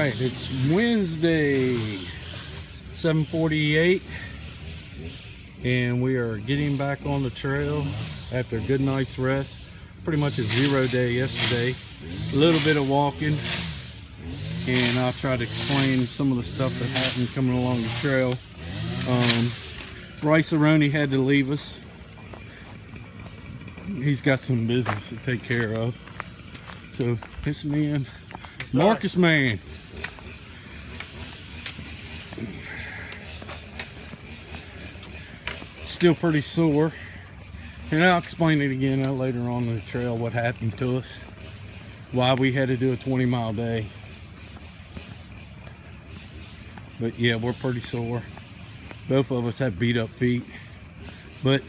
right, it's Wednesday, 7:48, and we are getting back on the trail after a good night's rest. Pretty much a 0 day yesterday. A little bit of walking, and I'll try to explain some of the stuff that happened coming along the trail. Bryce Aroni had to leave us. He's got some business to take care of. So this man, Marcus man. Still pretty sore. And I'll explain it again later on the trail, what happened to us. Why we had to do a 20-mile day. But yeah, we're pretty sore. Both of us have beat up feet. But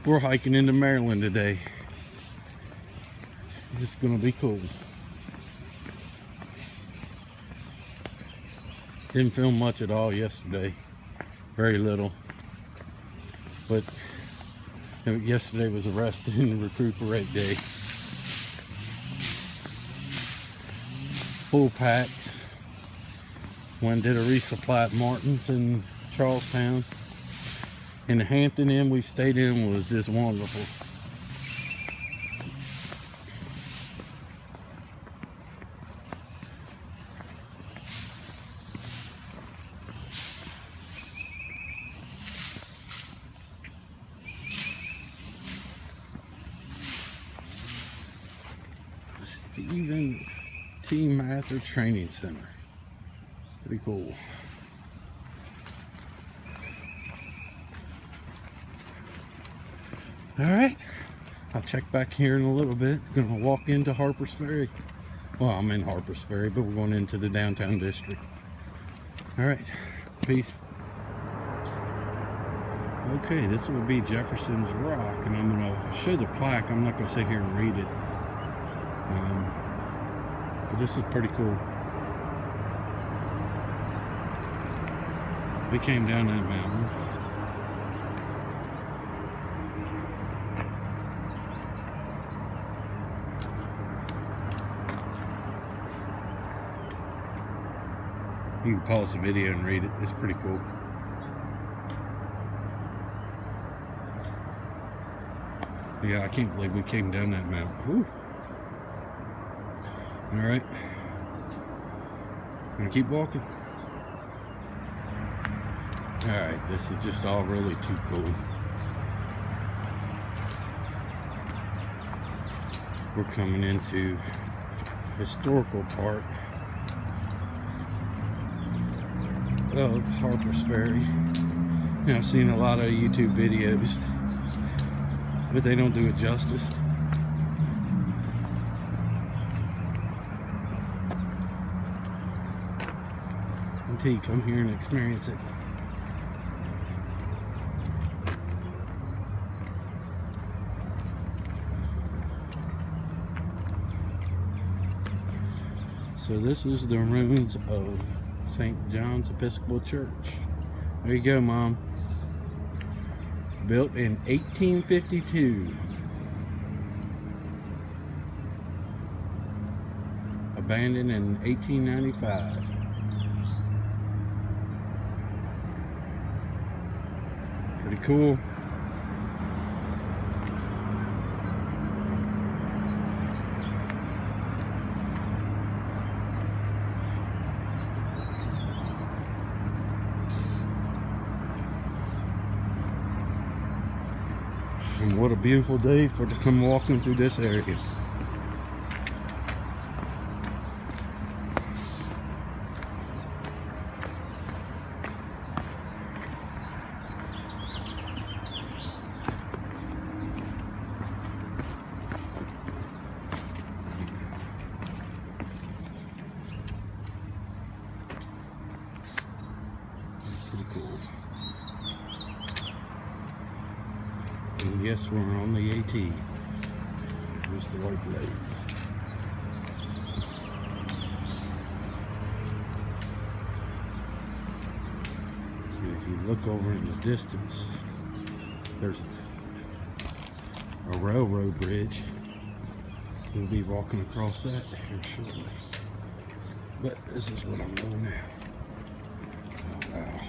we're hiking into Maryland today. It's gonna be cool. Didn't film much at all yesterday. Very little. But yesterday was a rest and recuperate day. Full packs. One did a resupply at Martin's in Charlestown. And the Hampton Inn we stayed in was just wonderful. Stephen T. Mather Training Center. Pretty cool. Alright, I'll check back here in a little bit. Gonna walk into Harpers Ferry. Well, I'm in Harpers Ferry, but we're going into the downtown district. Alright, peace. Okay, this will be Jefferson's Rock, and I'm gonna show the plaque. I'm not gonna sit here and read it. But this is pretty cool. We came down that mountain. You can pause the video and read it. It's pretty cool. Yeah, I can't believe we came down that mountain. Whew. All right, I'm gonna keep walking. All right, this is just all really too cool. We're coming into historical part of Harpers Ferry. Now, I've seen a lot of YouTube videos, but they don't do it justice. Until you come here and experience it. So this is the ruins of St. John's Episcopal Church. There you go, Mom. Built in 1852. Abandoned in 1895. Pretty cool. And what a beautiful day to come walking through this area. Pretty cool. And yes, we're on the AT. There's the white blades. And if you look over in the distance, there's a railroad bridge. We'll be walking across that here shortly. But this is what I'm doing now. Oh, wow.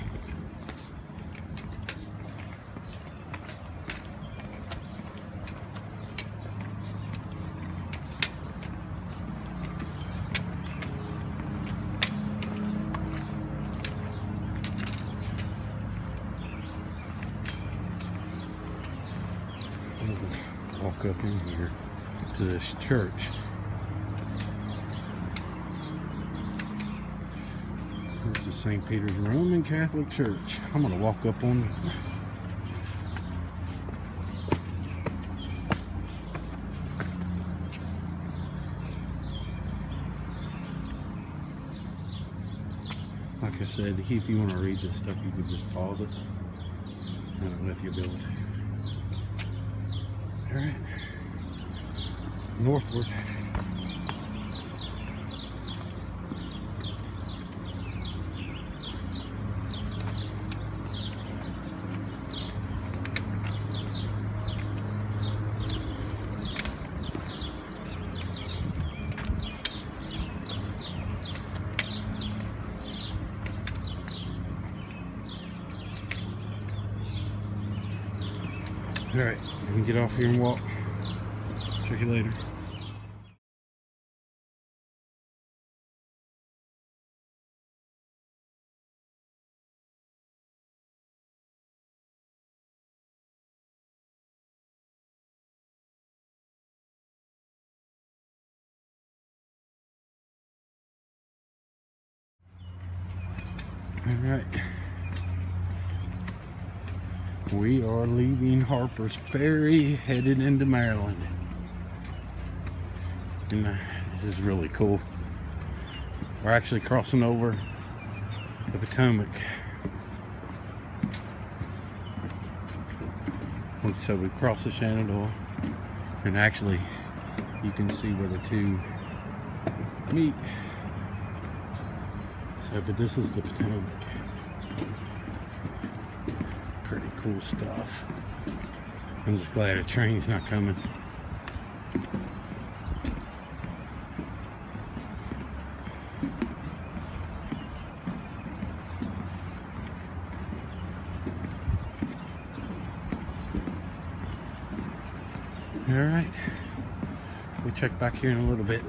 Walk up in here to this church. This is St. Peter's Roman Catholic Church. I'm gonna walk up on it. Like I said, if you want to read this stuff, you could just pause it. I don't know if you'll be able to. Alright, northward. Alright, we can get off here and walk. Check you later. Alright. We are leaving Harpers Ferry, headed into Maryland. And this is really cool. We're actually crossing over the Potomac. So we cross the Shenandoah, and actually you can see where the two meet. So, but this is the Potomac. Pretty cool stuff. I'm just glad a train's not coming. All right, we'll check back here in a little bit.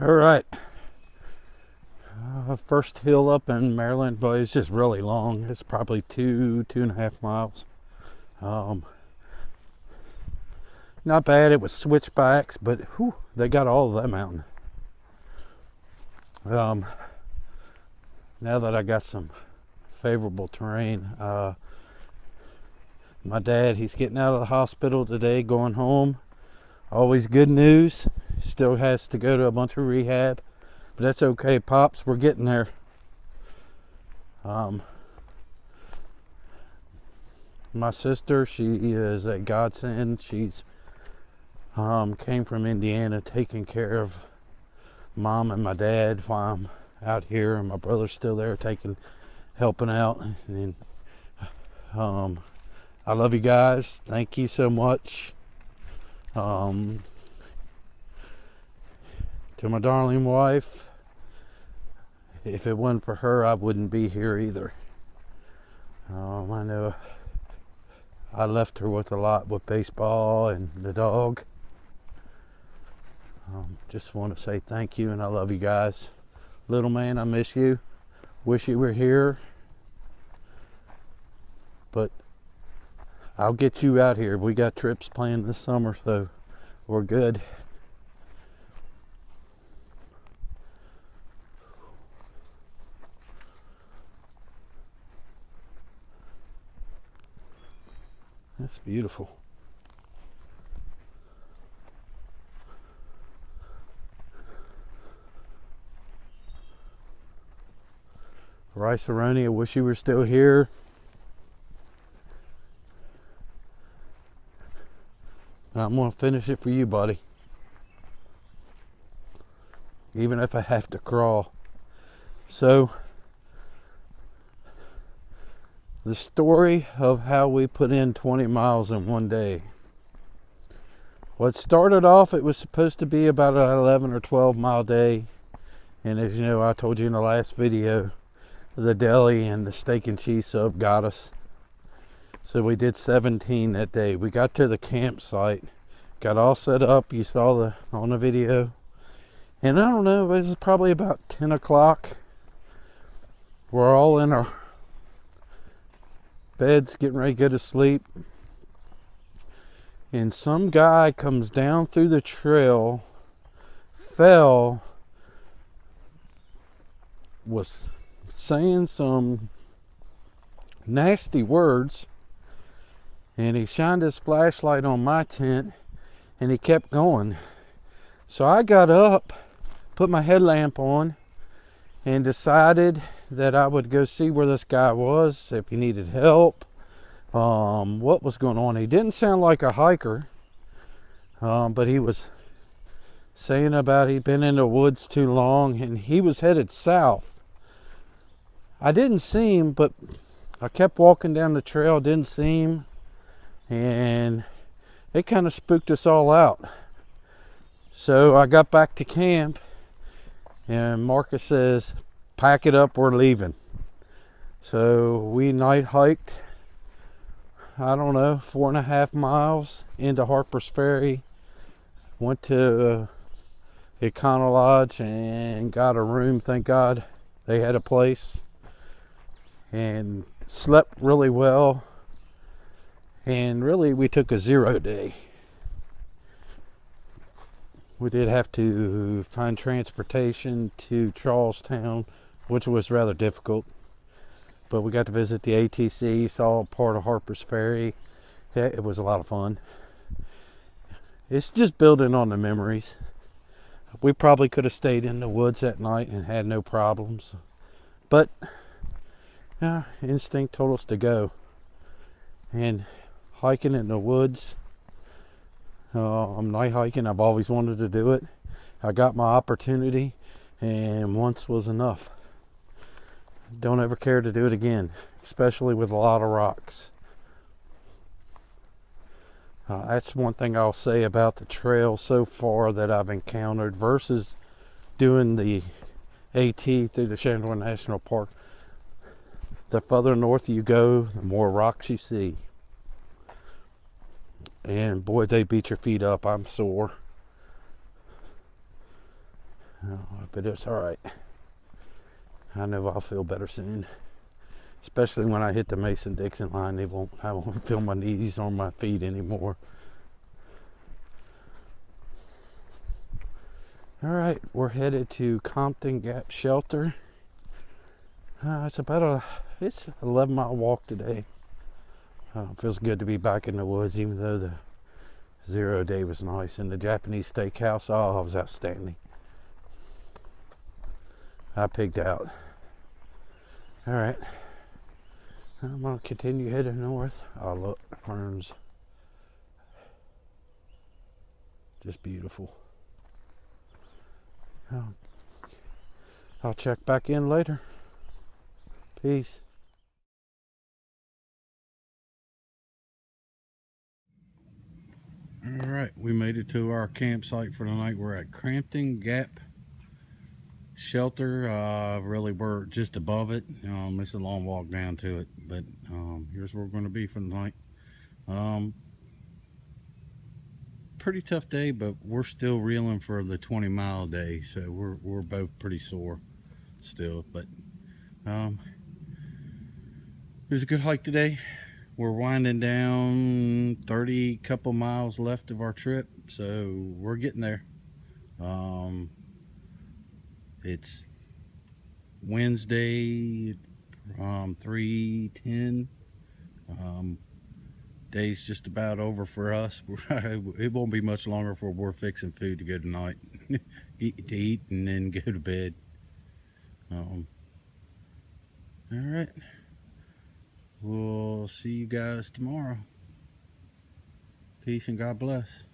All right, first hill up in Maryland, but it's just really long. It's probably 2.5 miles. Not bad. It was switchbacks, but whew, they got all of that mountain. Now that I got some favorable terrain, my dad, he's getting out of the hospital today, going home. Always good news. Still has to go to a bunch of rehab, but that's okay, Pops. We're getting there. My sister, she is a godsend. She's came from Indiana, taking care of Mom and my dad while I'm out here, and my brother's still there helping out. And I love you guys. Thank you so much. To my darling wife, if it wasn't for her, I wouldn't be here either. I know I left her with a lot with baseball and the dog. Just want to say thank you, and I love you guys. Little man, I miss you. Wish you were here. But I'll get you out here. We got trips planned this summer, so we're good. That's beautiful. Rice-A-Roni, I wish you were still here. And I'm going to finish it for you, buddy. Even if I have to crawl. So, The story of how we put in 20 miles in one day. What started off, it was supposed to be about an 11 or 12 mile day. And as you know, I told you in the last video, the deli and the steak and cheese sub got us. So we did 17 that day. We got to the campsite, got all set up. You saw on the video. And I don't know, it was probably about 10 o'clock. We're all in our beds getting ready to go to sleep. And some guy comes down through the trail, fell, was saying some nasty words, and he shined his flashlight on my tent and he kept going. So I got up, put my headlamp on, and decided that I would go see where this guy was, if he needed help, what was going on. He didn't sound like a hiker, but he was saying about he'd been in the woods too long, and he was headed south. I didn't see him, but I kept walking down the trail, didn't see him, and it kind of spooked us all out. So I got back to camp, and Marcus says, pack it up, we're leaving. So we night hiked, I don't know, 4.5 miles into Harpers Ferry, went to Econo Lodge and got a room. Thank God they had a place, and slept really well. And really we took a 0 day. We did have to find transportation to Charlestown, which was rather difficult, but we got to visit the ATC, saw part of Harpers Ferry. Yeah, it was a lot of fun. It's just building on the memories. We probably could have stayed in the woods that night and had no problems, but yeah, instinct told us to go. And hiking in the woods, I'm night hiking. I've always wanted to do it. I got my opportunity, and once was enough. Don't ever care to do it again, especially with a lot of rocks. That's one thing I'll say about the trail so far that I've encountered versus doing the AT through the Chandler National Park. The further north you go, the more rocks you see. And boy, they beat your feet up. I'm sore. But it's all right. I know I'll feel better soon. Especially when I hit the Mason-Dixon line, I won't feel my knees or my feet anymore. All right, we're headed to Crampton Gap Shelter. It's an 11-mile walk today. Feels good to be back in the woods, even though the 0 day was nice. And the Japanese steakhouse, oh, it was outstanding. I pigged out. All right, I'm gonna continue heading north. Oh, look, the ferns, just beautiful. I'll check back in later. Peace. All right, we made it to our campsite for the night. We're at Crampton Gap Shelter. Really, we're just above it. It's a long walk down to it, but here's where we're going to be for the night. Pretty tough day, but we're still reeling for the 20-mile day, so we're both pretty sore still. But it was a good hike today. We're winding down, 30 couple miles left of our trip, so we're getting there. It's Wednesday, 3:10. Day's just about over for us. It won't be much longer before we're fixing food to go tonight. eat and then go to bed. All right. We'll see you guys tomorrow. Peace and God bless.